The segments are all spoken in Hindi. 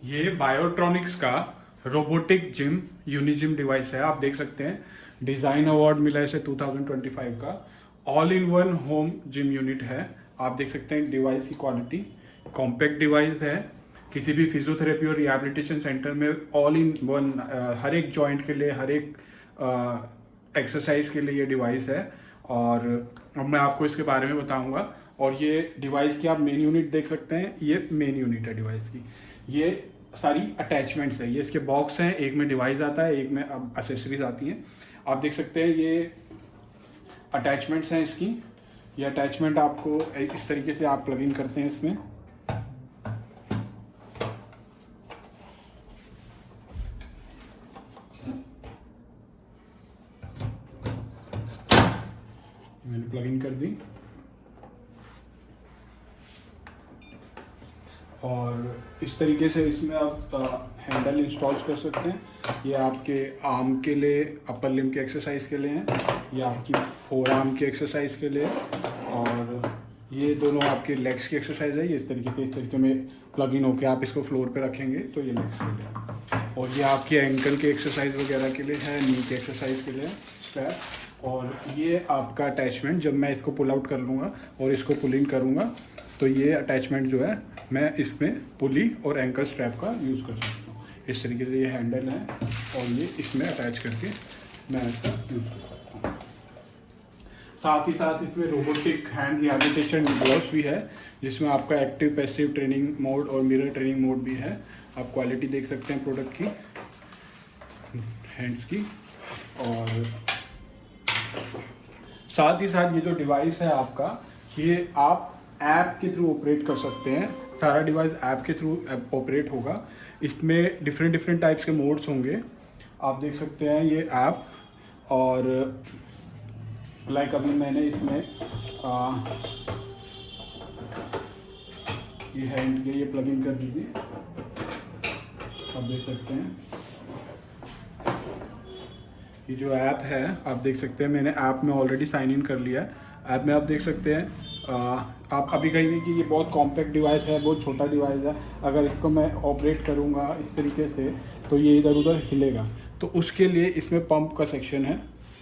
ये बायोट्रॉनिक्स का रोबोटिक जिम यूनिजिम डिवाइस है। आप देख सकते हैं डिज़ाइन अवार्ड मिला है इसे 2025 का। All in one home gym unit है। आप देख सकते हैं डिवाइस की क्वालिटी, कॉम्पैक्ट डिवाइस है। किसी भी फिजियोथेरेपी और रिहैबिलिटेशन सेंटर में ऑल इन वन हर एक जॉइंट के लिए, हर एक एक्सरसाइज के लिए ये डिवाइस है। और अब मैं आपको इसके बारे में बताऊंगा। और ये डिवाइस की आप मेन यूनिट देख सकते हैं, ये मेन यूनिट है डिवाइस की। ये सारी अटैचमेंट्स है, ये इसके बॉक्स हैं, एक में डिवाइस आता है, एक में अब एसेसरीज आती हैं। आप देख सकते हैं ये अटैचमेंट्स हैं इसकी। ये अटैचमेंट आपको इस तरीके से आप प्लग इन करते हैं इसमें। मैंने प्लग इन कर दी और इस तरीके से इसमें आप हैंडल इंस्टॉल कर सकते हैं। ये आपके आर्म के लिए, अपर लिम्ब के एक्सरसाइज के लिए हैं, ये आपकी फोर आर्म के एक्सरसाइज के लिए, और ये दोनों आपके लेग्स की एक्सरसाइज है। ये इस तरीके में प्लग इन होकर आप इसको फ्लोर पे रखेंगे तो ये लेग्स के लिए। और ये आपके एंकल के एक्सरसाइज वगैरह के लिए है, नी के एक्सरसाइज के लिए स्ट्रैप। और ये आपका अटैचमेंट, जब मैं इसको पुल आउट कर लूँगा और इसको पुल इन करूँगा तो ये अटैचमेंट जो है मैं इसमें पुली और एंकल स्ट्रैप का यूज़ कर सकता हूँ। इस तरीके से ये हैंडल है और ये इसमें अटैच करके मैं इसका यूज़ कर सकता हूँ। साथ ही साथ इसमें रोबोटिक हैंड रिहैबिलिटेशन ग्लव्स भी है, जिसमें आपका एक्टिव पैसिव ट्रेनिंग मोड और मिरर ट्रेनिंग मोड भी है। आप क्वालिटी देख सकते हैं प्रोडक्ट की, हैंड्स की। और साथ ही साथ ये जो डिवाइस है आपका, ये आप ऐप के थ्रू ऑपरेट कर सकते हैं। सारा डिवाइस ऐप के थ्रू ऑपरेट होगा। इसमें डिफरेंट टाइप्स के मोड्स होंगे, आप देख सकते हैं ये ऐप। और लाइक अभी मैंने इसमें ये हैंड के ये प्लग इन कर दीजिए, आप देख सकते हैं। ये जो ऐप है आप देख सकते हैं, मैंने ऐप में ऑलरेडी साइन इन कर लिया है। ऐप में आप देख सकते हैं आप अभी कहेंगे कि ये बहुत कॉम्पैक्ट डिवाइस है, बहुत छोटा डिवाइस है, अगर इसको मैं ऑपरेट करूँगा इस तरीके से तो ये इधर उधर हिलेगा। तो उसके लिए इसमें पंप का सेक्शन है।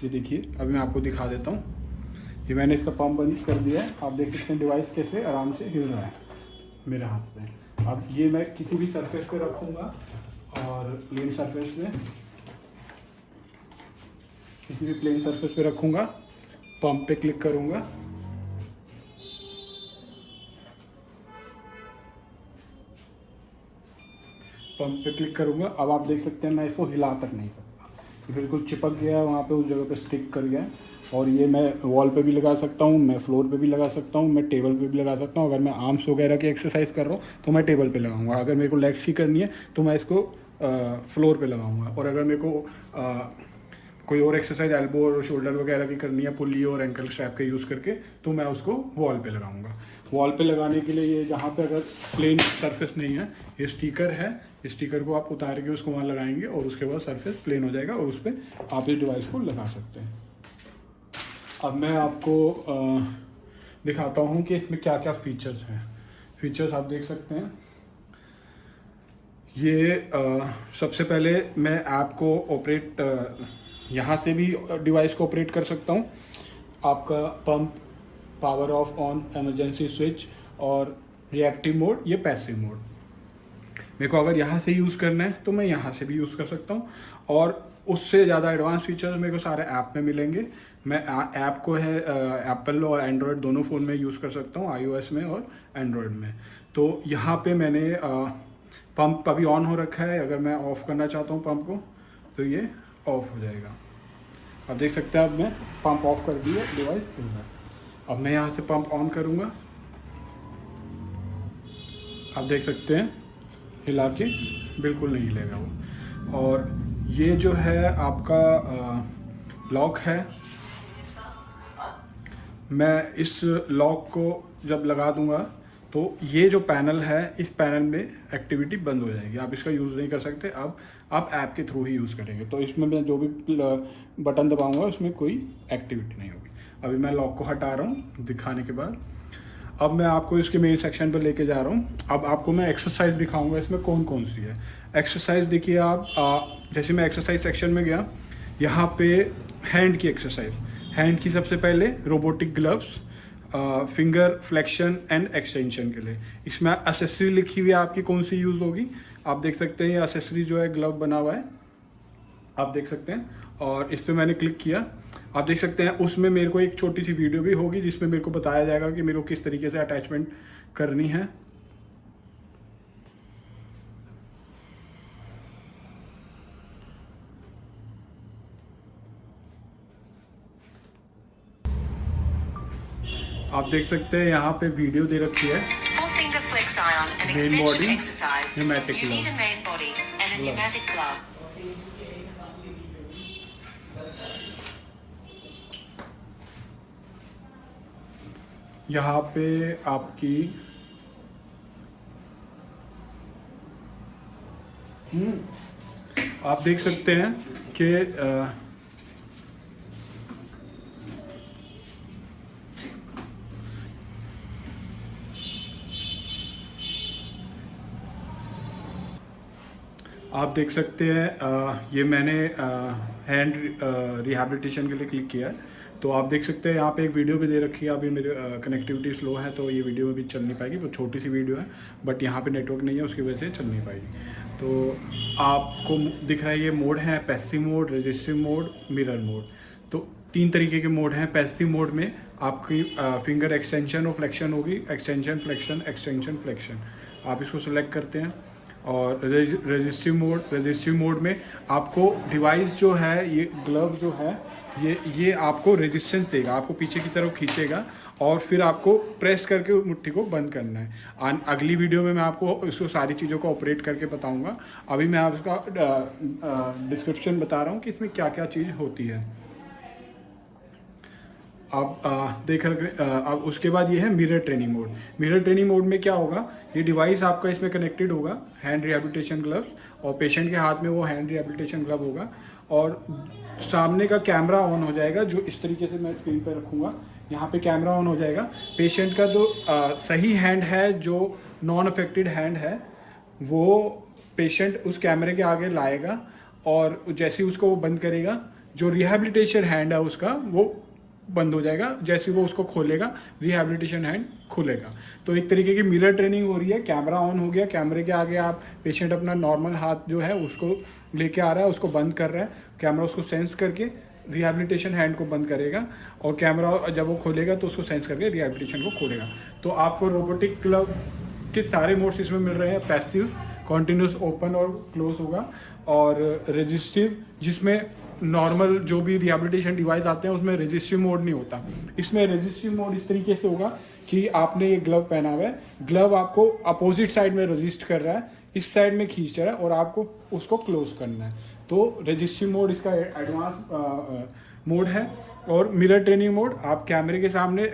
ये देखिए, अभी मैं आपको दिखा देता हूँ। ये मैंने इसका पंप बंद कर दिया है। आप देख सकते हैं डिवाइस कैसे आराम से हिल रहा है मेरे हाथ से। अब ये मैं किसी भी सरफेस पे रखूँगा और प्लेन सरफेस में, किसी भी प्लेन सरफेस पे रखूँगा, पंप पे क्लिक करूँगा, पंप पे क्लिक करूँगा। अब आप देख सकते हैं मैं इसको हिला तक नहीं सकता, ये बिल्कुल चिपक गया है वहाँ पे, उस जगह पे स्टिक कर गया है। और ये मैं वॉल पे भी लगा सकता हूँ, मैं फ्लोर पे भी लगा सकता हूँ, मैं टेबल पे भी लगा सकता हूँ। अगर मैं आर्म्स वगैरह की एक्सरसाइज कर रहा हूँ तो मैं टेबल पे लगाऊंगा, अगर मेरे को लेग्स की करनी है तो मैं इसको फ्लोर पे लगाऊंगा। और अगर मेरे को कोई और एक्सरसाइज एल्बो और शोल्डर वगैरह की करनी है पुली और एंकल स्ट्रैप के यूज़ करके, तो मैं उसको वॉल पे लगाऊंगा। वॉल पे लगाने के लिए ये जहाँ पे अगर प्लेन सरफेस नहीं है, ये स्टिकर है, इस स्टिकर को आप उतार के उसको वहाँ लगाएंगे और उसके बाद सरफेस प्लेन हो जाएगा और उस पर आप इस डिवाइस को लगा सकते हैं। अब मैं आपको दिखाता हूँ कि इसमें क्या क्या फीचर्स हैं। फीचर्स आप देख सकते हैं। ये सबसे पहले मैं ऐप को ऑपरेट यहाँ से भी डिवाइस को ऑपरेट कर सकता हूँ। आपका pump, power of on, emergency switch और रिएक्टिव मोड, ये पैसिव मोड। मेरे को अगर यहाँ से यूज़ करना है तो मैं यहाँ से भी यूज़ कर सकता हूँ। और उससे ज़्यादा एडवांस फीचर्स मेरे को सारे ऐप में मिलेंगे। मैं ऐप को है एप्पल और एंड्रॉयड दोनों फ़ोन में यूज़ कर सकता हूँ, iOS में और एंड्रॉयड में। तो यहाँ पे मैंने पंप अभी ऑन हो रखा है, अगर मैं ऑफ़ करना चाहता हूँ पंप को तो ये ऑफ हो जाएगा। अब देख सकते हैं, अब मैं पंप ऑफ कर दिया, डिवाइस खुल रहा है। अब मैं यहाँ से पंप ऑन करूँगा, आप देख सकते हैं हिला के बिल्कुल नहीं हिलेगा वो। और ये जो है आपका लॉक है, मैं इस लॉक को जब लगा दूंगा तो ये जो पैनल है, इस पैनल में एक्टिविटी बंद हो जाएगी, आप इसका यूज़ नहीं कर सकते। अब आप ऐप के थ्रू ही यूज़ करेंगे, तो इसमें मैं जो भी बटन दबाऊंगा उसमें कोई एक्टिविटी नहीं होगी। अभी मैं लॉक को हटा रहा हूँ दिखाने के बाद। अब मैं आपको इसके मेन सेक्शन पर लेके जा रहा हूँ। अब आपको मैं एक्सरसाइज दिखाऊंगा इसमें कौन कौन सी है। एक्सरसाइज देखिए आप, जैसे मैं एक्सरसाइज सेक्शन में गया, यहाँ पे हैंड की एक्सरसाइज, हैंड की सबसे पहले robotic gloves, finger flexion and extension के लिए। इसमें एसेसरी लिखी हुई है आपकी कौन सी यूज़ होगी। आप देख सकते हैं ये एसेसरी जो है ग्लव बना हुआ है, आप देख सकते हैं। और इस पर मैंने क्लिक किया, आप देख सकते हैं उसमें मेरे को एक छोटी सी वीडियो भी होगी जिसमें मेरे को बताया जाएगा कि मेरे को किस तरीके से अटैचमेंट करनी है। आप देख सकते हैं यहाँ पे वीडियो दे रखी है। Main body, pneumatic glove. यहाँ पे आपकी आप देख सकते हैं कि आप देख सकते हैं ये मैंने हैंड रिहैबिलिटेशन के लिए क्लिक किया है। तो आप देख सकते हैं यहाँ पे एक वीडियो भी दे रखी है। अभी मेरे कनेक्टिविटी स्लो है तो ये वीडियो भी चल नहीं पाएगी, वो छोटी सी वीडियो है, बट यहाँ पे नेटवर्क नहीं है उसकी वजह से चल नहीं पाएगी। तो आपको दिख रहा है ये मोड है, passive mode, resistive mode, mirror mode. तो 3 तरीके के मोड हैं। पैसिव मोड में आपकी फिंगर एक्सटेंशन और फ्लेक्शन होगी, एक्सटेंशन फ्लेक्शन, एक्सटेंशन फ्लेक्शन। आप इसको सेलेक्ट करते हैं। और रजिस्टिव मोड में आपको डिवाइस जो है, ये ग्लव जो है, ये आपको रेजिस्टेंस देगा, आपको पीछे की तरफ खींचेगा और फिर आपको प्रेस करके मुट्ठी को बंद करना है। अगली वीडियो में मैं आपको इसको सारी चीज़ों को ऑपरेट करके बताऊंगा। अभी मैं आपका डिस्क्रिप्शन बता रहा हूँ कि इसमें क्या क्या चीज़ होती है। आप देख रहे, अब उसके बाद ये है mirror training mode. Mirror training mode में क्या होगा, ये डिवाइस आपका इसमें कनेक्टेड होगा, हैंड रिहैबिलिटेशन ग्लव्स, और पेशेंट के हाथ में वो हैंड रिहैबिलिटेशन ग्लव होगा और सामने का कैमरा ऑन हो जाएगा। जो इस तरीके से मैं स्क्रीन पर रखूँगा, यहाँ पे कैमरा ऑन हो जाएगा। पेशेंट का जो सही हैंड है, जो नॉन अफेक्टेड हैंड है, वो पेशेंट उस कैमरे के आगे लाएगा और जैसे ही उसको वो बंद करेगा, जो रिहैबिलिटेशन हैंड है उसका वो बंद हो जाएगा। जैसे वो उसको खोलेगा, रिहैबिलिटेशन हैंड खुलेगा। तो एक तरीके की मिरर ट्रेनिंग हो रही है। कैमरा ऑन हो गया, कैमरे के आगे आप पेशेंट अपना नॉर्मल हाथ जो है उसको लेके आ रहा है, उसको बंद कर रहा है। कैमरा उसको सेंस करके रिहैबिलिटेशन हैंड को बंद करेगा और कैमरा जब वो खोलेगा तो उसको सेंस करके रिहैबिलिटेशन को खोलेगा। तो आपको रोबोटिक ग्लव के सारे मोड्स इसमें मिल रहे हैं। पैसिव, कॉन्टिन्यूस ओपन और क्लोज होगा, और रजिस्टिव जिसमें नॉर्मल जो भी रिहैबिलिटेशन डिवाइस आते हैं उसमें रजिस्टिव मोड नहीं होता। इसमें रजिस्टिव मोड इस तरीके से होगा कि आपने ये ग्लव पहना हुआ है, ग्लव आपको अपोजिट साइड में रजिस्ट कर रहा है, इस साइड में खींच रहा है और आपको उसको क्लोज करना है। तो रजिस्टिव मोड इसका एडवांस मोड है। और मिरर ट्रेनिंग मोड, आप कैमरे के सामने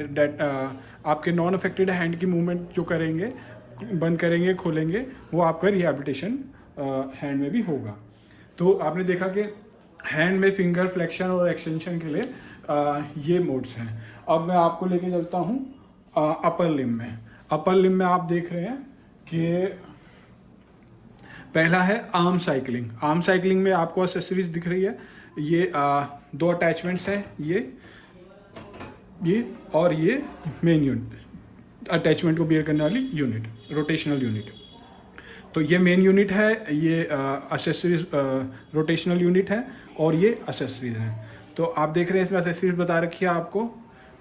आपके नॉन अफेक्टेड हैंड की मूवमेंट जो करेंगे, बंद करेंगे, खोलेंगे, वो आपका रिहैबिलिटेशन हैंड में भी होगा। तो आपने देखा कि हैंड में फिंगर फ्लेक्शन और एक्सटेंशन के लिए ये मोड्स हैं। अब मैं आपको लेके चलता हूँ अपर लिम्ब में। अपर लिम्ब में आप देख रहे हैं कि पहला है आर्म साइकिलिंग। आर्म साइकिलिंग में आपको एक्सेसरीज दिख रही है। ये 2 अटैचमेंट्स हैं, ये और ये मेन यूनिट, अटैचमेंट को बियर करने वाली यूनिट, रोटेशनल यूनिट। तो ये मेन यूनिट है, ये एक्सेसरीज रोटेशनल यूनिट है और ये एक्सेसरीज हैं। तो आप देख रहे हैं इसमें एक्सेसरीज बता रखी है आपको,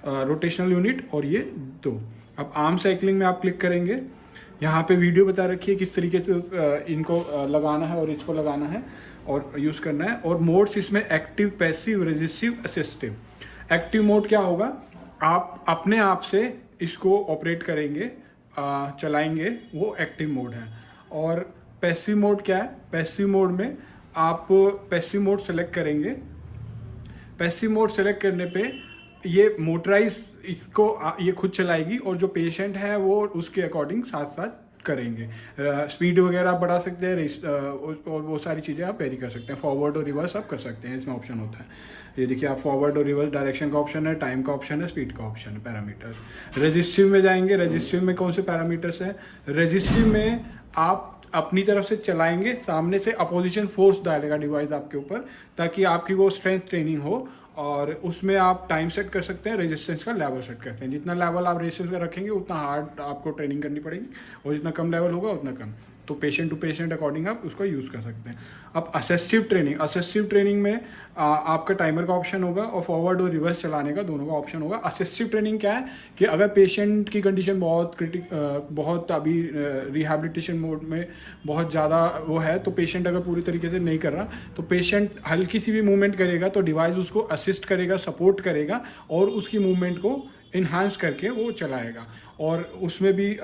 रोटेशनल यूनिट और ये 2। अब आर्म साइकिलिंग में आप क्लिक करेंगे, यहाँ पे वीडियो बता रखी है किस तरीके से इनको लगाना है और इसको लगाना है और यूज़ करना है। और मोड्स इसमें active, passive, resistive, assistive. Active mode क्या होगा, आप अपने आप से इसको ऑपरेट करेंगे, चलाएंगे, वो एक्टिव मोड है। और पैसिव मोड क्या है, पैसिव मोड में आप पैसिव मोड सेलेक्ट करेंगे। पैसिव मोड सेलेक्ट करने पे ये मोटराइज इसको ये खुद चलाएगी और जो पेशेंट है वो उसके अकॉर्डिंग साथ साथ करेंगे। स्पीड वगैरह आप बढ़ा सकते हैं, और वो सारी चीज़ें आप वेरी कर सकते हैं। फॉरवर्ड और रिवर्स आप कर सकते हैं, इसमें ऑप्शन होता है। ये देखिए, आप फॉरवर्ड और रिवर्स डायरेक्शन का ऑप्शन है, टाइम का ऑप्शन है, स्पीड का ऑप्शन है, पैरामीटर्स। रजिस्टिव में जाएंगे। रजिस्टिव में कौन से पैरामीटर्स हैं? रजिस्टिव में आप अपनी तरफ से चलाएंगे, सामने से अपोजिशन फोर्स डालेगा डिवाइस आपके ऊपर, ताकि आपकी वो स्ट्रेंथ ट्रेनिंग हो। और उसमें आप टाइम सेट कर सकते हैं, रेजिस्टेंस का लेवल सेट करते हैं। जितना लेवल आप रेजिस्टेंस का रखेंगे उतना हार्ड आपको ट्रेनिंग करनी पड़ेगी, और जितना कम लेवल होगा उतना कम। तो पेशेंट टू पेशेंट अकॉर्डिंग आप उसको यूज़ कर सकते हैं। अब असिस्टिव ट्रेनिंग में आपका टाइमर का ऑप्शन होगा, और फॉरवर्ड और रिवर्स चलाने का दोनों का ऑप्शन होगा। असिस्टिव ट्रेनिंग क्या है कि अगर पेशेंट की कंडीशन बहुत अभी रिहैबिलिटेशन मोड में बहुत ज़्यादा वो है, तो पेशेंट अगर पूरी तरीके से नहीं कर रहा, तो पेशेंट हल्की सी भी मूवमेंट करेगा तो डिवाइस उसको असिस्ट करेगा, सपोर्ट करेगा, और उसकी मूवमेंट को इन्हांस करके वो चलाएगा। और उसमें भी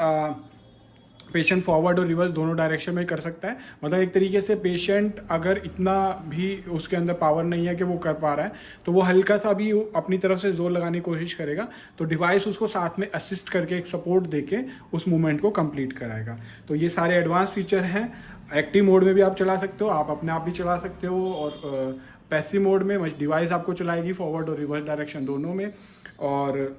पेशेंट फॉरवर्ड और रिवर्स दोनों डायरेक्शन में कर सकता है। मतलब एक तरीके से पेशेंट अगर इतना भी उसके अंदर पावर नहीं है कि वो कर पा रहा है, तो वो हल्का सा भी अपनी तरफ से जोर लगाने की कोशिश करेगा, तो डिवाइस उसको साथ में असिस्ट करके एक सपोर्ट देके उस मूवमेंट को कंप्लीट कराएगा। तो ये सारे एडवांस फीचर हैं। एक्टिव मोड में भी आप चला सकते हो, आप अपने आप भी चला सकते हो, और पैसिव मोड में डिवाइस आपको चलाएगी फॉरवर्ड और रिवर्स डायरेक्शन दोनों में, और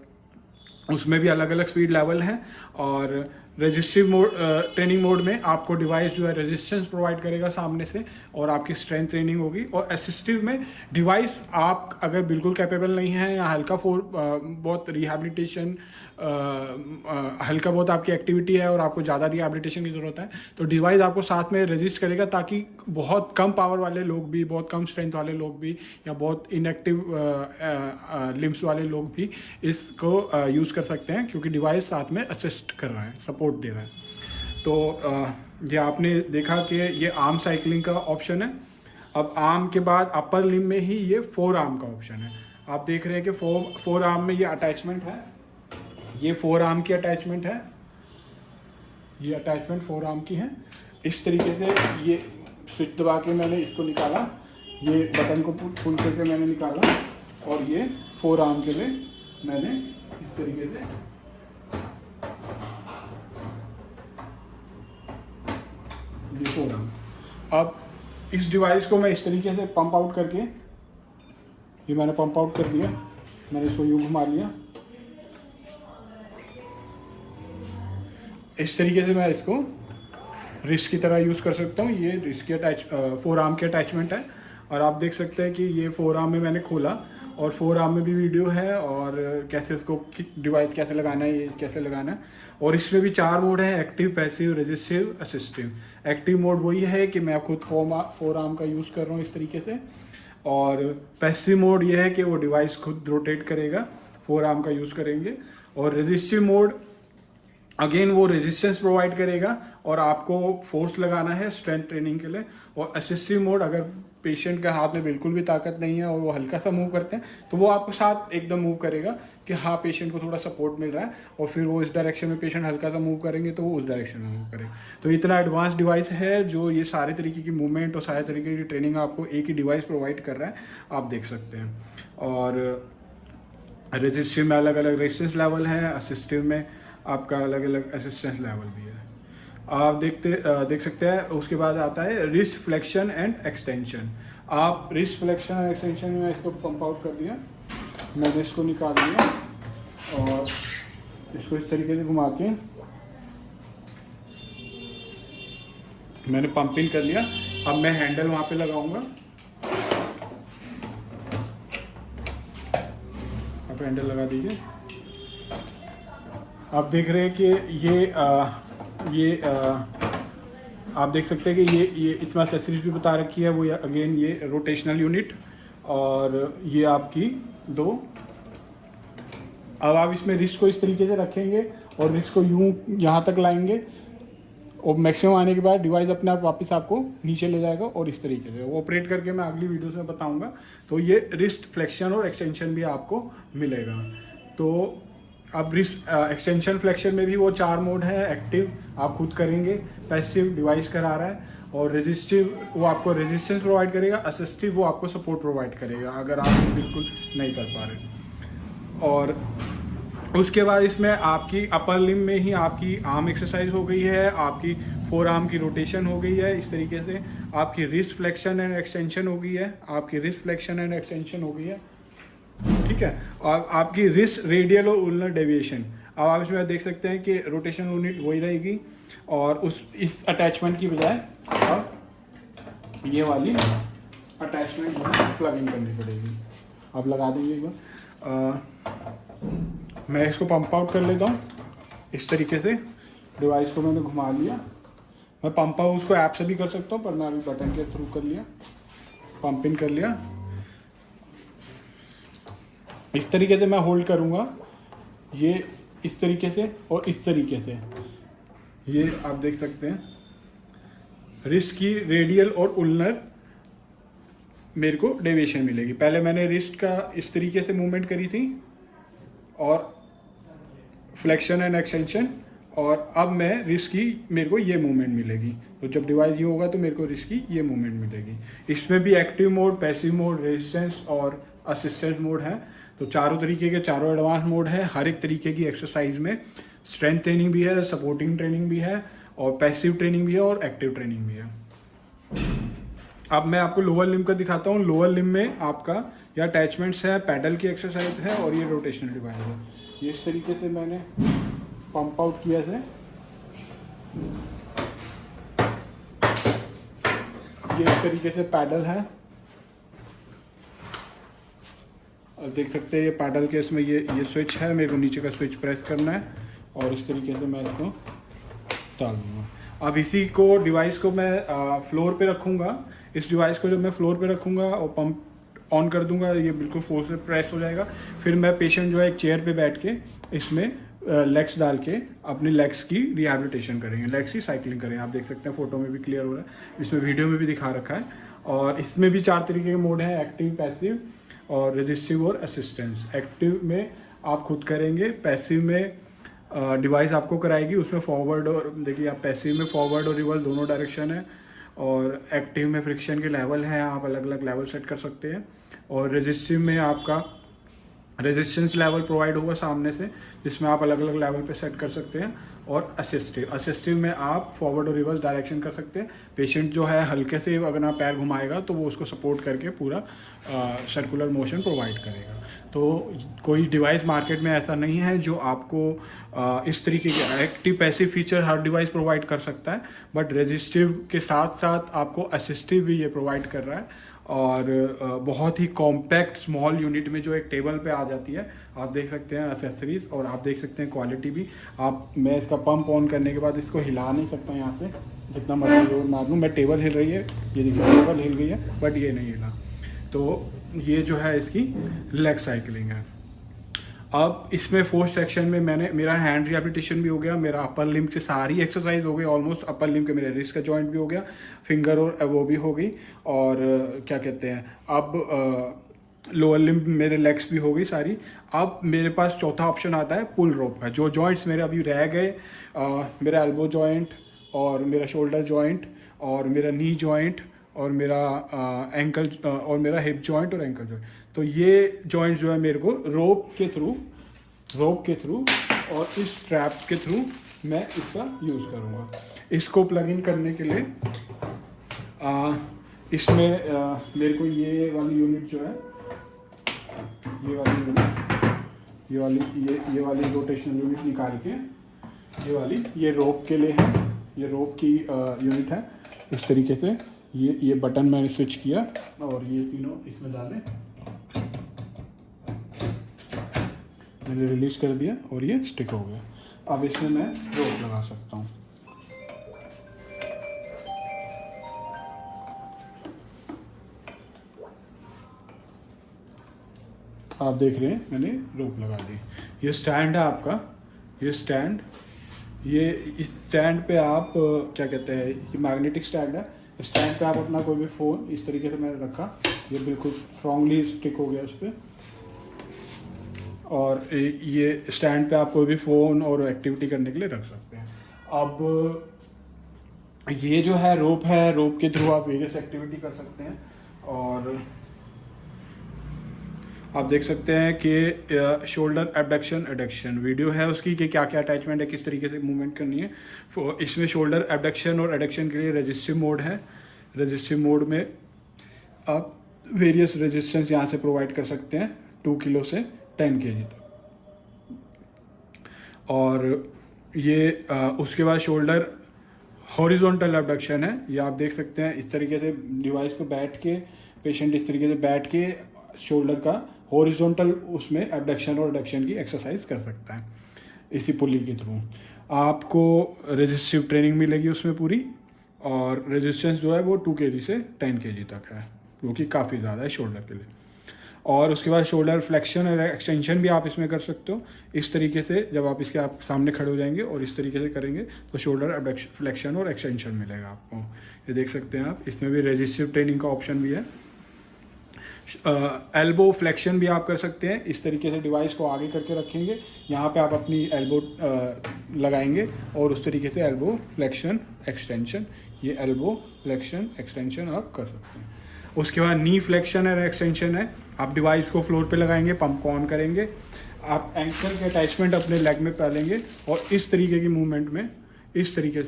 उसमें भी अलग अलग स्पीड लेवल हैं। और रेजिस्टिव मोड ट्रेनिंग मोड में आपको डिवाइस जो है रेजिस्टेंस प्रोवाइड करेगा सामने से, और आपकी स्ट्रेंथ ट्रेनिंग होगी। और असिस्टिव में डिवाइस आप अगर बिल्कुल कैपेबल नहीं है, या बहुत रिहैबिलिटेशन हल्का बहुत आपकी एक्टिविटी है और आपको ज़्यादा रिहैबिलिटेशन की ज़रूरत है, तो डिवाइस आपको साथ में रेजिस्ट करेगा, ताकि बहुत कम पावर वाले लोग भी, बहुत कम स्ट्रेंथ वाले लोग भी, या बहुत इनएक्टिव लिम्स वाले लोग भी इसको यूज़ कर सकते हैं, क्योंकि डिवाइस साथ में असिस्ट कर रहा है, सपोर्ट दे रहा है। तो ये आपने देखा कि ये आर्म साइकिलिंग का ऑप्शन है। अब आर्म के बाद अपर लिम्ब में ही ये 4 आर्म का ऑप्शन है। आप देख रहे हैं कि 4 आर्म में ये अटैचमेंट है, ये 4 आर्म की अटैचमेंट है, ये अटैचमेंट 4 आर्म की है। इस तरीके से ये स्विच दबा के मैंने इसको निकाला, ये बटन को पुल करके मैंने निकाला, और ये 4 आर्म के लिए मैंने इस तरीके से ये 4 आर्म। अब इस डिवाइस को मैं इस तरीके से पंप आउट करके, ये मैंने पंप आउट कर दिया, मैंने इसको यूं घुमा लिया, इस तरीके से मैं इसको रिस्ट की तरह यूज़ कर सकता हूँ। ये रिस्ट की 4 आर्म की अटैचमेंट है, और आप देख सकते हैं कि ये 4 आर्म में मैंने खोला, और 4 आर्म में भी वीडियो है, और कैसे इसको डिवाइस कैसे लगाना है, ये कैसे लगाना है। और इसमें भी 4 मोड है, active, passive, resistive, assistive. Active mode वही है कि मैं खुद 4 आर्म का यूज़ कर रहा हूँ इस तरीके से, और पैसिव मोड ये है कि वो डिवाइस खुद रोटेट करेगा, 4 आर्म का यूज़ करेंगे। और रेजिस्टिव मोड अगेन वो रेजिस्टेंस प्रोवाइड करेगा, और आपको फोर्स लगाना है स्ट्रेंथ ट्रेनिंग के लिए। और असिस्टिव मोड, अगर पेशेंट के हाथ में बिल्कुल भी ताकत नहीं है और वो हल्का सा मूव करते हैं, तो वो आपको साथ एकदम मूव करेगा कि हाँ पेशेंट को थोड़ा सपोर्ट मिल रहा है, और फिर वो इस डायरेक्शन में पेशेंट हल्का सा मूव करेंगे तो वो उस डायरेक्शन में मूव करेगा। तो इतना एडवांस डिवाइस है जो ये सारे तरीके की मूवमेंट और सारे तरीके की ट्रेनिंग आपको एक ही डिवाइस प्रोवाइड कर रहा है, आप देख सकते हैं। और रेजिस्टिव में अलग अलग रेजिस्टेंस लेवल है, असिस्टिव में आपका अलग अलग असिस्टेंस लेवल भी है, आप देख सकते हैं। उसके बाद आता है रिस्ट फ्लेक्शन एंड एक्सटेंशन। आप रिस्ट फ्लेक्शन एंड एक्सटेंशन में इसको पंप आउट कर दिया, मैंने इसको निकाल दिया, और इसको इस तरीके से घुमा के मैंने पंप इन कर लिया। अब मैं हैंडल वहाँ पे लगाऊंगा, आप हैंडल लगा दीजिए। आप देख रहे हैं कि ये आप देख सकते हैं कि ये इसमें एक्सेसरीज भी बता रखी है, वो अगेन ये रोटेशनल यूनिट, और ये आपकी 2। अब आप इसमें रिस्ट को इस तरीके से रखेंगे, और रिस्ट को यूं यहाँ तक लाएंगे, और मैक्सिमम आने के बाद डिवाइस अपने आप वापस आपको नीचे ले जाएगा, और इस तरीके से वो ऑपरेट करके मैं अगली वीडियोस में बताऊंगा। तो ये रिस्ट फ्लेक्शन और एक्सटेंशन भी आपको मिलेगा। तो अब रिस्ट एक्सटेंशन फ्लेक्शन में भी वो 4 मोड है। एक्टिव आप खुद करेंगे, पैसिव डिवाइस करा रहा है, और रेजिस्टिव वो आपको रेजिस्टेंस प्रोवाइड करेगा, असिस्टिव वो आपको सपोर्ट प्रोवाइड करेगा अगर आप बिल्कुल नहीं कर पा रहे। और उसके बाद इसमें आपकी अपर लिम में ही आपकी आर्म एक्सरसाइज हो गई है, आपकी फोर आर्म की रोटेशन हो गई है, इस तरीके से आपकी रिस्ट फ्लेक्शन एंड एक्सटेंशन हो गई है, आपकी रिस्ट फ्लेक्शन एंड एक्सटेंशन हो गई है, ठीक है। और आपकी रिस्ट रेडियल और उलनर डेविएशन, अब आप इसमें देख सकते हैं कि रोटेशन यूनिट वही रहेगी और उस इस अटैचमेंट की बजाय अब ये वाली अटैचमेंट प्लग इन करनी पड़ेगी। अब लगा देंगे एक बार। मैं इसको पंप आउट कर लेता हूँ इस तरीके से। डिवाइस को मैंने घुमा लिया, मैं पंप आउट उसको ऐप से भी कर सकता हूँ, पर मैं अभी बटन के थ्रू कर लिया, पंप इन कर लिया। इस तरीके से मैं होल्ड करूँगा, ये इस तरीके से और इस तरीके से, ये आप देख सकते हैं रिस्ट की रेडियल और उलनर मेरे को डेविएशन मिलेगी। पहले मैंने रिस्ट का इस तरीके से मूवमेंट करी थी और फ्लेक्शन एंड एक्सटेंशन, और अब मैं रिस्ट की मेरे को ये मूवमेंट मिलेगी। तो जब डिवाइस ये होगा तो मेरे को रिस्ट की ये मूवमेंट मिलेगी। इसमें भी active mode, passive mode, resistance और असिस्टेंस मोड है। तो चारों तरीके के चारों एडवांस मोड है। हर एक तरीके की एक्सरसाइज में स्ट्रेंथ ट्रेनिंग भी है, सपोर्टिंग ट्रेनिंग भी है, और पैसिव ट्रेनिंग भी है, और एक्टिव ट्रेनिंग भी है। अब मैं आपको लोअर लिम्ब का दिखाता हूँ। लोअर लिम्ब में आपका ये अटैचमेंट्स है, पैडल की एक्सरसाइज है और ये रोटेशनल डिवाइस है। ये इस तरीके से मैंने पंप आउट किया है। ये इस तरीके से पैडल है और देख सकते हैं ये पैडल के इसमें ये स्विच है, मेरे को नीचे का स्विच प्रेस करना है और इस तरीके से मैं इसको डाल दूँगा। अब इसी को डिवाइस को मैं फ्लोर पे रखूँगा। इस डिवाइस को जब मैं फ्लोर पे रखूँगा और पंप ऑन कर दूंगा, ये बिल्कुल फोर्स से प्रेस हो जाएगा। फिर मैं पेशेंट जो है एक चेयर पे बैठ के इसमें लेग्स डाल के अपने लेग्स की रिहैबिलिटेशन करेंगे, लेग्स की साइकिलिंग करेंगे। आप देख सकते हैं फोटो में भी क्लियर हो रहा है, इसमें वीडियो में भी दिखा रखा है। और इसमें भी 4 तरीके के मोड हैं, एक्टिव, पैसिव और रेजिस्टिव और असिस्टेंस। एक्टिव में आप खुद करेंगे, पैसिव में डिवाइस आपको कराएगी, उसमें फॉरवर्ड और देखिए आप पैसिव में फॉरवर्ड और रिवर्स दोनों डायरेक्शन है, और एक्टिव में फ्रिक्शन के लेवल हैं, आप अलग अलग लेवल सेट कर सकते हैं। और रेजिस्टिव में आपका रेजिस्टेंस लेवल प्रोवाइड होगा सामने से, जिसमें आप अलग अलग लेवल पे सेट कर सकते हैं। और असिस्टिव में आप फॉरवर्ड और रिवर्स डायरेक्शन कर सकते हैं। पेशेंट जो है हल्के से अगर आप पैर घुमाएगा तो वो उसको सपोर्ट करके पूरा सर्कुलर मोशन प्रोवाइड करेगा। तो कोई डिवाइस मार्केट में ऐसा नहीं है जो आपको इस तरीके के एक्टिव पैसिव फीचर हर डिवाइस प्रोवाइड कर सकता है, बट रेजिस्टिव के साथ साथ आपको असिस्टिव भी ये प्रोवाइड कर रहा है। और बहुत ही कॉम्पैक्ट स्मॉल यूनिट में जो एक टेबल पे आ जाती है। आप देख सकते हैं एसेसरीज, और आप देख सकते हैं क्वालिटी भी। मैं इसका पंप ऑन करने के बाद इसको हिला नहीं सकता यहाँ से, जितना मर्जी जोर मार लूँ। मैं टेबल हिल रही है, ये देखिए टेबल हिल गई है, बट ये नहीं हिला। तो ये जो है इसकी लेग साइकिलिंग है। अब इसमें फोर्थ सेक्शन में मेरा हैंड रिहैबिलिटेशन भी हो गया, मेरा अपर लिम्ब के सारी एक्सरसाइज हो गई ऑलमोस्ट। अपर लिम्ब के मेरे रिस्ट का जॉइंट भी हो गया, फिंगर और वो भी हो गई, और क्या कहते हैं अब लोअर लिम्ब मेरे लेग्स भी हो गई सारी। अब मेरे पास चौथा ऑप्शन आता है पुल रोप का। जो जॉइंट्स मेरे अभी रह गए, मेरा एल्बो जॉइंट और मेरा शोल्डर जॉइंट और मेरा नी जॉइंट और मेरा एंकल और मेरा हिप जॉइंट और एंकल जॉइंट, तो ये जॉइंट जो है मेरे को रोप के थ्रू और इस स्ट्रैप के थ्रू मैं इसका यूज़ करूँगा। इसको प्लग इन करने के लिए इसमें मेरे को ये वाली यूनिट जो है, ये वाली रोटेशनल यूनिट निकाल के ये रोप के लिए है, ये रोप की यूनिट है। इस तरीके से ये बटन मैंने स्विच किया और ये तीनों इसमें डाले, मैंने रिलीज कर दिया और ये स्टिक हो गया। अब इसमें मैं रोप लगा सकता हूँ। आप देख रहे हैं मैंने रोप लगा दी। ये स्टैंड है आपका, ये इस स्टैंड पे आप क्या कहते हैं, ये मैग्नेटिक स्टैंड है। स्टैंड पे आप अपना कोई भी फ़ोन इस तरीके से मैंने रखा, ये बिल्कुल स्ट्रांगली स्टिक हो गया उस पर। और ये स्टैंड पे आप कोई भी फ़ोन और एक्टिविटी करने के लिए रख सकते हैं। अब ये जो है रोप के थ्रू आप वेरियस एक्टिविटी कर सकते हैं। आप देख सकते हैं कि शोल्डर एबडक्शन एडक्शन वीडियो है उसकी कि क्या क्या अटैचमेंट है, किस तरीके से मूवमेंट करनी है। इसमें शोल्डर एबडक्शन और एडक्शन के लिए रेजिस्टिव मोड है। रेजिस्टिव मोड में आप वेरियस रेजिस्टेंस यहाँ से प्रोवाइड कर सकते हैं 2 किलो से 10 kg तक। और ये उसके बाद शोल्डर हॉरिजॉन्टल एबडक्शन है। ये आप देख सकते हैं इस तरीके से डिवाइस को बैठ के, पेशेंट इस तरीके से बैठ के शोल्डर का हॉरिजॉन्टल उसमें एबडक्शन और एडक्शन की एक्सरसाइज कर सकता है इसी पुली के थ्रू। आपको रेजिस्टिव ट्रेनिंग मिलेगी उसमें पूरी, और रेजिस्टेंस जो है वो 2 kg से 10 kg तक है, जो कि काफ़ी ज़्यादा है शोल्डर के लिए। और उसके बाद शोल्डर फ्लेक्शन और एक्सटेंशन भी आप इसमें कर सकते हो। इस तरीके से जब आप इसके आप सामने खड़े हो जाएंगे और इस तरीके से करेंगे तो शोल्डर फ्लेक्शन और एक्सटेंशन मिलेगा आपको। ये देख सकते हैं आप, इसमें भी रेजिस्टिव ट्रेनिंग का ऑप्शन भी है। एल्बो फ्लेक्शन भी आप कर सकते हैं। इस तरीके से डिवाइस को आगे करके रखेंगे, यहाँ पे आप अपनी एल्बो लगाएंगे और उस तरीके से एल्बो फ्लेक्शन एक्सटेंशन, ये एल्बो फ्लेक्शन एक्सटेंशन आप कर सकते हैं। उसके बाद नी फ्लेक्शन और एक्सटेंशन है। आप डिवाइस को फ्लोर पे लगाएंगे, पंप को ऑन करेंगे, आप एंकल के अटैचमेंट अपने लेग में डालेंगे और इस तरीके की मूवमेंट में इस तरीके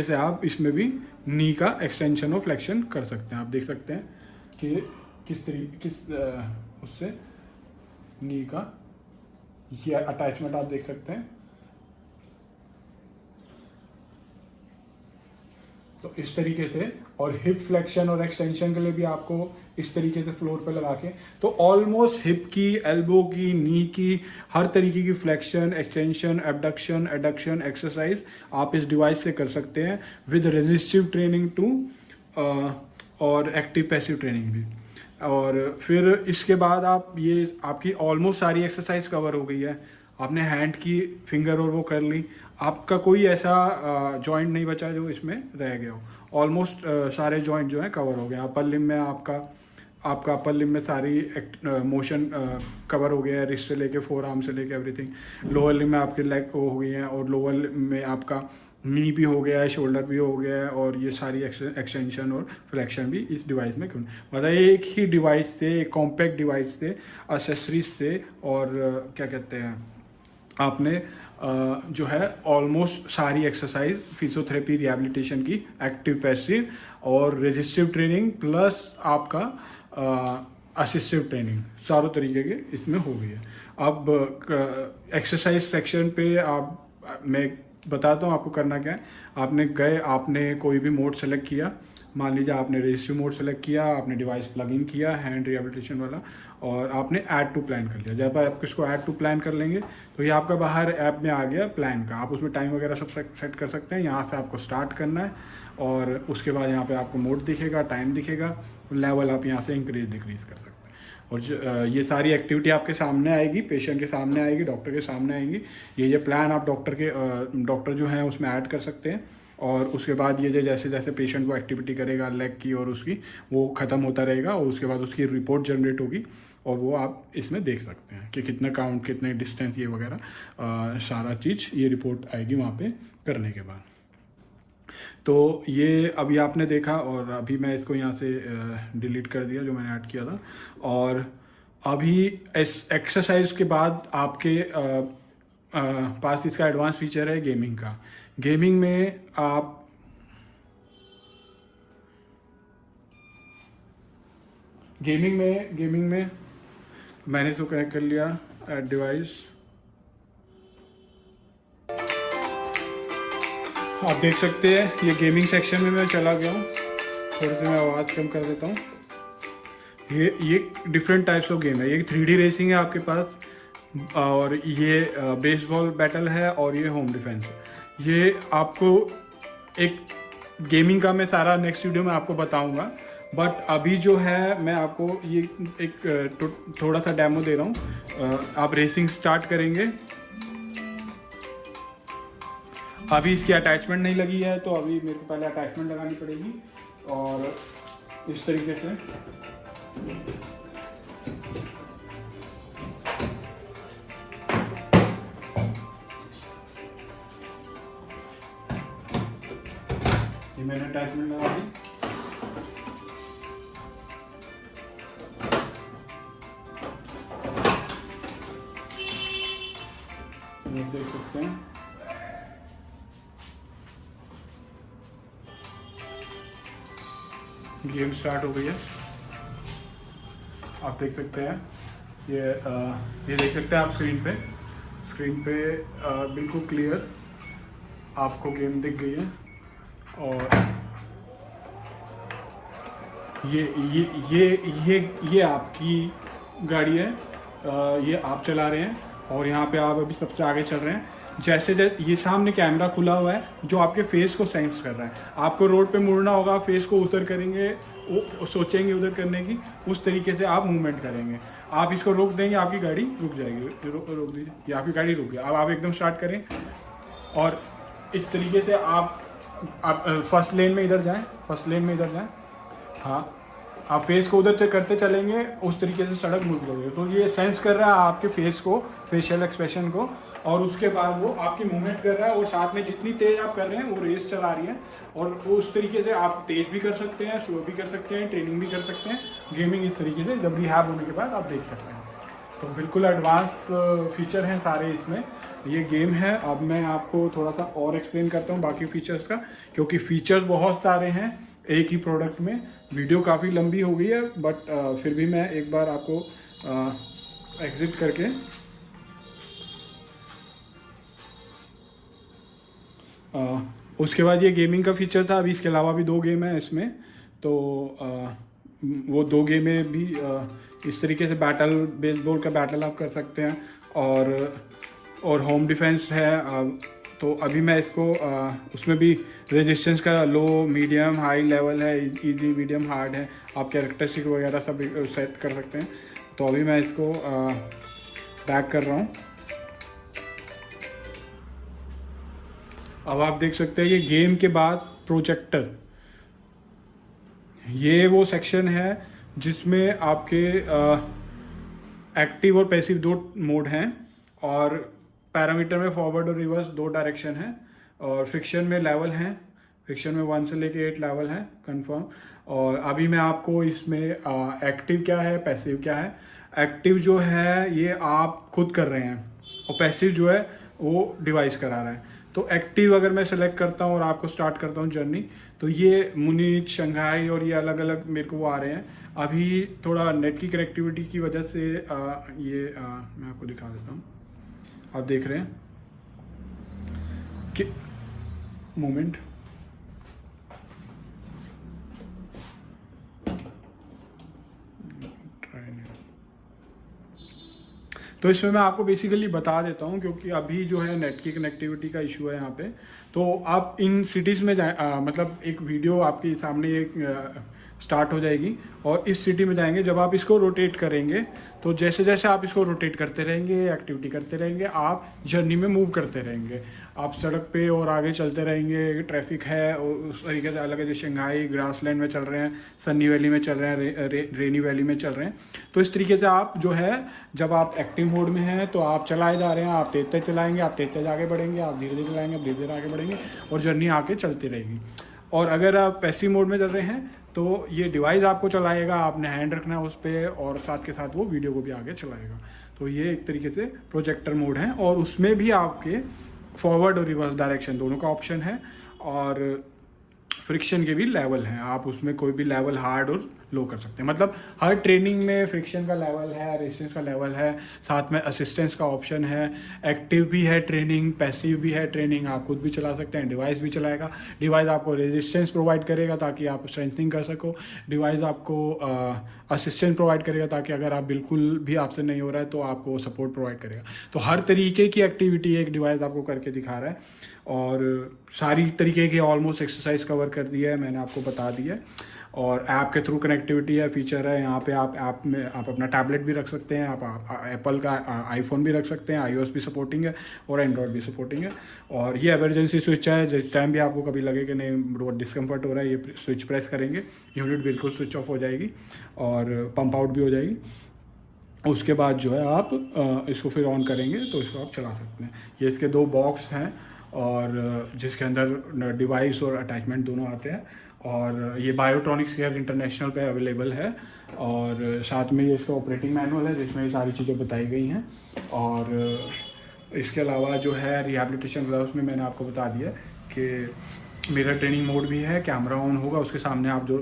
से आप इसमें भी नी का एक्सटेंशन और फ्लेक्शन कर सकते हैं। आप देख सकते हैं कि उससे नी का ये अटैचमेंट आप देख सकते हैं। तो इस तरीके से, और हिप फ्लेक्शन और एक्सटेंशन के लिए भी आपको इस तरीके से फ्लोर पे लगा के, तो ऑलमोस्ट हिप की, एल्बो की, नी की, हर तरीके की flexion, extension, abduction, adduction exercise आप इस डिवाइस से कर सकते हैं विद रेजिस्टिव ट्रेनिंग टू और एक्टिव पैसिव ट्रेनिंग भी। और फिर इसके बाद आप ये आपकी ऑलमोस्ट सारी एक्सरसाइज कवर हो गई है। आपने हैंड की फिंगर और वो कर ली, आपका कोई ऐसा जॉइंट नहीं बचा जो इसमें रह गया हो। ऑलमोस्ट सारे जॉइंट जो है कवर हो गया। अपर लिम में आपका अपर लिम में सारी मोशन कवर हो गया है, रिस्ट से लेके फोर आर्म से लेके एवरीथिंग। लोअर लिम में आपके लेग हो गई हैं, और लोअर लिम में आपका नी भी हो गया है, शोल्डर भी हो गया है, और ये सारी एक्सटेंशन और फ्लेक्शन भी इस डिवाइस में क्यों, मतलब एक ही डिवाइस से, एक कॉम्पैक्ट डिवाइस से, एक्सेसरीज से, और क्या कहते हैं आपने जो है ऑलमोस्ट सारी एक्सरसाइज, फिजियोथेरेपी, रिहैबिलिटेशन की, एक्टिव पैसिव और रेजिस्टिव ट्रेनिंग प्लस आपका असिस्टिव ट्रेनिंग, चारों तरीके के इसमें हो गई है। अब एक्सरसाइज सेक्शन पे मैं बताता हूँ आपको करना क्या है। आपने कोई भी मोड सेलेक्ट किया, मान लीजिए आपने रेजिस्टिव मोड सेलेक्ट किया, आपने डिवाइस प्लग इन किया हैंड रिहैबिलिटेशन वाला, और आपने ऐड टू प्लान कर लिया। जब आप इसको ऐड टू प्लान कर लेंगे तो ये आपका बाहर ऐप में आ गया प्लान का। आप उसमें टाइम वगैरह सब सेट कर सकते हैं। यहाँ से आपको स्टार्ट करना है, और उसके बाद यहाँ पे आपको मोड दिखेगा, टाइम दिखेगा, लेवल आप यहाँ से इंक्रीज डिक्रीज कर सकते हैं। और ये सारी एक्टिविटी आपके सामने आएगी, पेशेंट के सामने आएगी, डॉक्टर के सामने आएंगी। ये प्लान आप डॉक्टर जो हैं उसमें ऐड कर सकते हैं। और उसके बाद ये जैसे जैसे पेशेंट वो एक्टिविटी करेगा लेग की और उसकी, वो ख़त्म होता रहेगा, और उसके बाद उसकी रिपोर्ट जनरेट होगी, और वो आप इसमें देख सकते हैं कि कितना काउंट, कितने डिस्टेंस, ये वगैरह सारा चीज़ ये रिपोर्ट आएगी वहाँ पे करने के बाद। तो ये अभी आपने देखा, और अभी मैं इसको यहाँ से डिलीट कर दिया जो मैंने ऐड किया था। और अभी इस एक्सरसाइज के बाद आपके पास इसका एडवांस फीचर है गेमिंग का। गेमिंग में गेमिंग में मैंने इसको कनेक्ट कर लिया एड डिवाइस। आप देख सकते हैं ये गेमिंग सेक्शन में मैं चला गया हूँ। थोड़ी सी मैं आवाज़ कम कर देता हूँ। ये डिफरेंट टाइप्स ऑफ गेम है। ये 3D रेसिंग है आपके पास, और ये बेसबॉल बैटल है, और ये होम डिफेंस है। ये आपको एक गेमिंग का मैं सारा नेक्स्ट वीडियो में आपको बताऊंगा, बट अभी जो है मैं आपको ये एक थोड़ा सा डेमो दे रहा हूँ। आप रेसिंग स्टार्ट करेंगे। अभी इसकी अटैचमेंट नहीं लगी है, तो अभी मेरे को पहले अटैचमेंट लगानी पड़ेगी, और इस तरीके से ये मैंने अटैचमेंट लगा दी। गेम स्टार्ट हो गई है, आप देख सकते हैं। ये देख सकते हैं आप स्क्रीन पे बिल्कुल क्लियर आपको गेम दिख गई है। और ये आपकी गाड़ी है, ये आप चला रहे हैं और यहाँ पे आप अभी सबसे आगे चल रहे हैं। जैसे ये सामने कैमरा खुला हुआ है जो आपके फेस को सेंस कर रहा है। आपको रोड पे मुड़ना होगा, फेस को उधर करेंगे, सोचेंगे उधर करने की, उस तरीके से आप मूवमेंट करेंगे। आप इसको रोक देंगे, आपकी गाड़ी रुक जाएगी। रोक दीजिए, ये आपकी गाड़ी रुक गई। अब आप एकदम स्टार्ट करें और इस तरीके से आप फर्स्ट लेन में इधर जाएं, हाँ, आप फेस को उधर से करते चलेंगे, उस तरीके से सड़क मुड़ जाएगी। तो ये सेंस कर रहा है आपके फेस को, फेशियल एक्सप्रेशन को, और उसके बाद वो आपकी मूवमेंट कर रहा है। और साथ में जितनी तेज़ आप कर रहे हैं वो रेस चला रही है। और उस तरीके से आप तेज़ भी कर सकते हैं, स्लो भी कर सकते हैं, ट्रेनिंग भी कर सकते हैं। गेमिंग इस तरीके से जब रिहैब होने के बाद आप देख सकते हैं। तो बिल्कुल एडवांस फीचर हैं सारे इसमें, ये गेम है। अब मैं आपको थोड़ा सा और एक्सप्लेन करता हूँ बाकी फीचर्स का, क्योंकि फीचर्स बहुत सारे हैं एक ही प्रोडक्ट में। वीडियो काफ़ी लंबी हो गई है, बट फिर भी मैं एक बार आपको एग्जिट करके उसके बाद ये गेमिंग का फीचर था। अभी इसके अलावा भी 2 गेम है इसमें, तो वो 2 गेमें भी इस तरीके से बेसबॉल का बैटल आप कर सकते हैं। और होम डिफेंस है। तो अभी मैं इसको उसमें भी रेजिस्टेंस का लो, मीडियम, हाई लेवल है, इजी, मीडियम, हार्ड है। आप कैरेक्टरिस्टिक वगैरह सब सेट कर सकते हैं। तो अभी मैं इसको बैक कर रहा हूँ। अब आप देख सकते हैं ये गेम के बाद प्रोजेक्टर, ये वो सेक्शन है जिसमें आपके एक्टिव और पैसिव 2 मोड हैं, और पैरामीटर में फॉरवर्ड और रिवर्स 2 डायरेक्शन है, और फ्रिक्शन में लेवल हैं। फ्रिक्शन में 1 से लेके 8 लेवल है कंफर्म। और अभी मैं आपको इसमें एक्टिव क्या है, पैसिव क्या है। एक्टिव जो है ये आप खुद कर रहे हैं, और पैसिव जो है वो डिवाइस करा रहा है। तो एक्टिव अगर मैं सेलेक्ट करता हूँ और आपको स्टार्ट करता हूँ जर्नी, तो ये मुनीच, शंघाई और ये अलग अलग मेरे को वो आ रहे हैं। अभी थोड़ा नेट की कनेक्टिविटी की वजह से मैं आपको दिखा देता हूँ। आप देख रहे हैं कि मोमेंट, तो इसमें मैं आपको बेसिकली बता देता हूँ, क्योंकि अभी जो है नेट की कनेक्टिविटी का इशू है यहाँ पे। तो आप इन सिटीज़ में जाए, मतलब एक वीडियो आपके सामने एक स्टार्ट हो जाएगी, और इस सिटी में जाएंगे। जब आप इसको रोटेट करेंगे, तो जैसे जैसे आप इसको रोटेट करते रहेंगे, एक्टिविटी करते रहेंगे, आप जर्नी में मूव करते रहेंगे। आप सड़क पे और आगे चलते रहेंगे, ट्रैफिक है और उस तरीके से अलग है। जैसे शंघाई ग्रासलैंड में चल रहे हैं, सन्नी वैली में चल रहे हैं, रेनी वैली में चल रहे हैं। तो इस तरीके से आप जो है, जब आप एक्टिव मोड में हैं तो आप चलाए जा रहे हैं, आप तेज तेज चलाएंगे, आप तेज तेज आगे बढ़ेंगे, आप धीरे धीरे चलाएंगे, आप धीरे धीरे आगे बढ़ेंगे, और जर्नी आगे चलती रहेगी। और अगर आप पैसिव मोड में चल रहे हैं तो ये डिवाइस आपको चलाएगा, आपने हैंड रखना है उस पर, और साथ के साथ वो वीडियो को भी आगे चलाएगा। तो ये एक तरीके से प्रोजेक्टर मोड है, और उसमें भी आपके फॉरवर्ड और रिवर्स डायरेक्शन दोनों का ऑप्शन है, और फ्रिक्शन के भी लेवल हैं। आप उसमें कोई भी लेवल हार्ड और लो कर सकते हैं। मतलब हर ट्रेनिंग में फ्रिक्शन का लेवल है, रेजिस्टेंस का लेवल है, साथ में असिस्टेंस का ऑप्शन है। एक्टिव भी है ट्रेनिंग, पैसिव भी है ट्रेनिंग, आप खुद भी चला सकते हैं, डिवाइस भी चलाएगा। डिवाइस आपको रेजिस्टेंस प्रोवाइड करेगा ताकि आप स्ट्रेंथनिंग कर सको। डिवाइस आपको असिस्टेंस प्रोवाइड करेगा ताकि अगर आप बिल्कुल भी आपसे नहीं हो रहा है तो आपको सपोर्ट प्रोवाइड करेगा। तो हर तरीके की एक्टिविटी एक डिवाइस आपको करके दिखा रहा है, और सारी तरीके की ऑलमोस्ट एक्सरसाइज कवर कर दी है, मैंने आपको बता दिया है। और ऐप के थ्रू कनेक्टिविटी है, फीचर है। यहाँ पे आप ऐप में आप अपना टैबलेट भी रख सकते हैं, आप एप्पल का आईफोन भी रख सकते हैं, iOS भी सपोर्टिंग है और एंड्रॉयड भी सपोर्टिंग है। और ये एमरजेंसी स्विच है, जिस टाइम भी आपको कभी लगे कि नहीं बहुत डिस्कम्फर्ट हो रहा है, ये स्विच प्रेस करेंगे, यूनिट बिल्कुल स्विच ऑफ हो जाएगी और पंप आउट भी हो जाएगी। उसके बाद जो है आप इसको फिर ऑन करेंगे तो इसको आप चला सकते हैं। ये इसके 2 बॉक्स हैं, और जिसके अंदर डिवाइस और अटैचमेंट दोनों आते हैं, और ये बायोट्रॉनिक्स केयर इंटरनेशनल पे अवेलेबल है। और साथ में ये इसका ऑपरेटिंग मैनुअल है जिसमें ये सारी चीज़ें बताई गई हैं। और इसके अलावा जो है रिहैबिलिटेशन ग्लव्स में मैंने आपको बता दिया कि मिरर ट्रेनिंग मोड भी है, कैमरा ऑन होगा, उसके सामने आप जो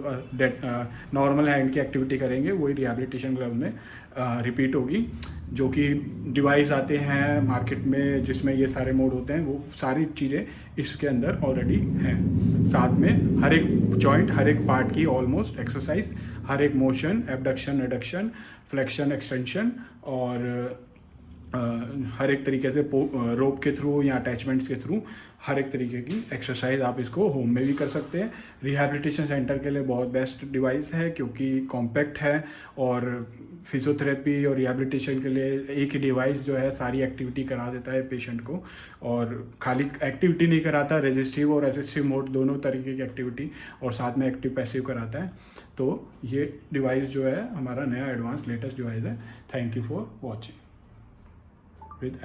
नॉर्मल हैंड की एक्टिविटी करेंगे वही रिहैबिलिटेशन क्लब में रिपीट होगी। जो कि डिवाइस आते हैं मार्केट में जिसमें ये सारे मोड होते हैं, वो सारी चीज़ें इसके अंदर ऑलरेडी हैं। साथ में हर एक जॉइंट, हर एक पार्ट की ऑलमोस्ट एक्सरसाइज, हर एक motion, abduction, adduction, flexion, extension और हर एक तरीके से रोप के थ्रू या अटैचमेंट्स के थ्रू हर एक तरीके की एक्सरसाइज आप इसको होम में भी कर सकते हैं। रिहैबिलिटेशन सेंटर के लिए बहुत बेस्ट डिवाइस है क्योंकि कॉम्पैक्ट है और फिजियोथेरेपी और रिहैबिलिटेशन के लिए एक ही डिवाइस जो है सारी एक्टिविटी करा देता है पेशेंट को, और खाली एक्टिविटी नहीं कराता, रेजिस्टिव और असिस्टिव मोड दोनों तरीके की एक्टिविटी और साथ में एक्टिव पैसिव कराता है। तो ये डिवाइस जो है हमारा नया एडवांस लेटेस्ट डिवाइस है। Thank you for watching with